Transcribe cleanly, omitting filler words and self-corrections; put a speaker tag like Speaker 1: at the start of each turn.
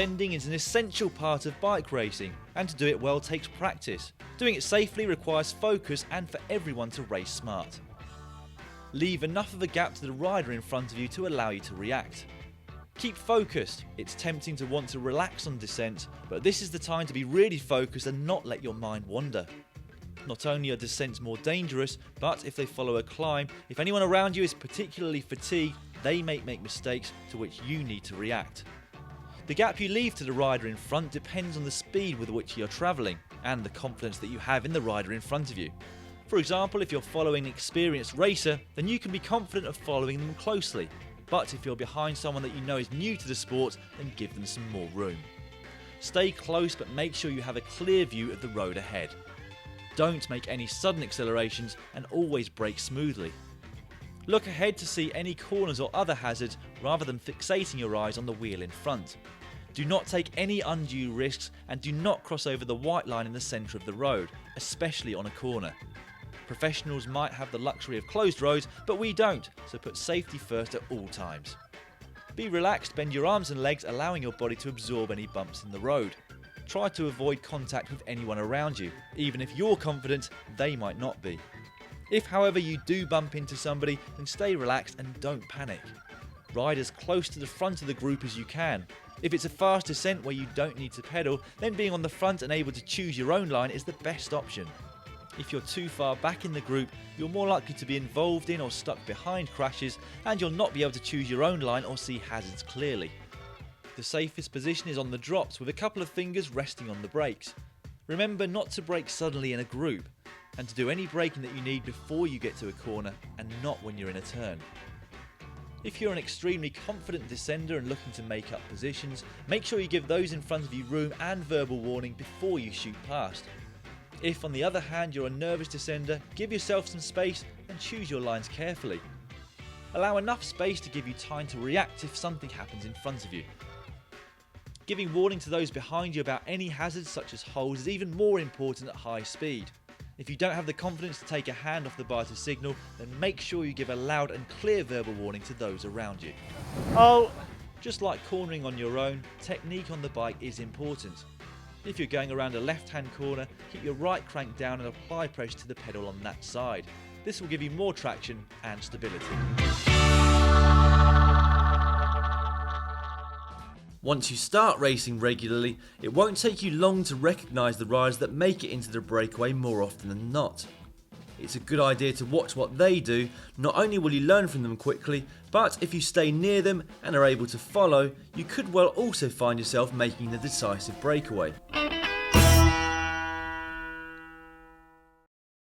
Speaker 1: Descending is an essential part of bike racing, and to do it well takes practice. Doing it safely requires focus and for everyone to race smart. Leave enough of a gap to the rider in front of you to allow you to react. Keep focused. It's tempting to want to relax on descent, but this is the time to be really focused and not let your mind wander. Not only are descents more dangerous, but if they follow a climb, if anyone around you is particularly fatigued, they may make mistakes to which you need to react. The gap you leave to the rider in front depends on the speed with which you're travelling and the confidence that you have in the rider in front of you. For example, if you're following an experienced racer, then you can be confident of following them closely. But if you're behind someone that you know is new to the sport, then give them some more room. Stay close, but make sure you have a clear view of the road ahead. Don't make any sudden accelerations and always brake smoothly. Look ahead to see any corners or other hazards rather than fixating your eyes on the wheel in front. Do not take any undue risks and do not cross over the white line in the centre of the road, especially on a corner. Professionals might have the luxury of closed roads, but we don't, so put safety first at all times. Be relaxed, bend your arms and legs, allowing your body to absorb any bumps in the road. Try to avoid contact with anyone around you. Even if you're confident, they might not be. If, however, you do bump into somebody, then stay relaxed and don't panic. Ride as close to the front of the group as you can. If it's a fast descent where you don't need to pedal, then being on the front and able to choose your own line is the best option. If you're too far back in the group, you're more likely to be involved in or stuck behind crashes, and you'll not be able to choose your own line or see hazards clearly. The safest position is on the drops with a couple of fingers resting on the brakes. Remember not to brake suddenly in a group, and to do any braking that you need before you get to a corner and not when you're in a turn. If you're an extremely confident descender and looking to make up positions, make sure you give those in front of you room and verbal warning before you shoot past. If, on the other hand, you're a nervous descender, give yourself some space and choose your lines carefully. Allow enough space to give you time to react if something happens in front of you. Giving warning to those behind you about any hazards such as holes is even more important at high speed. If you don't have the confidence to take a hand off the bar to signal, then make sure you give a loud and clear verbal warning to those around you. Just like cornering on your own, technique on the bike is important. If you're going around a left-hand corner, keep your right crank down and apply pressure to the pedal on that side. This will give you more traction and stability. Once you start racing regularly, it won't take you long to recognise the riders that make it into the breakaway more often than not. It's a good idea to watch what they do. Not only will you learn from them quickly, but if you stay near them and are able to follow, you could well also find yourself making the decisive breakaway.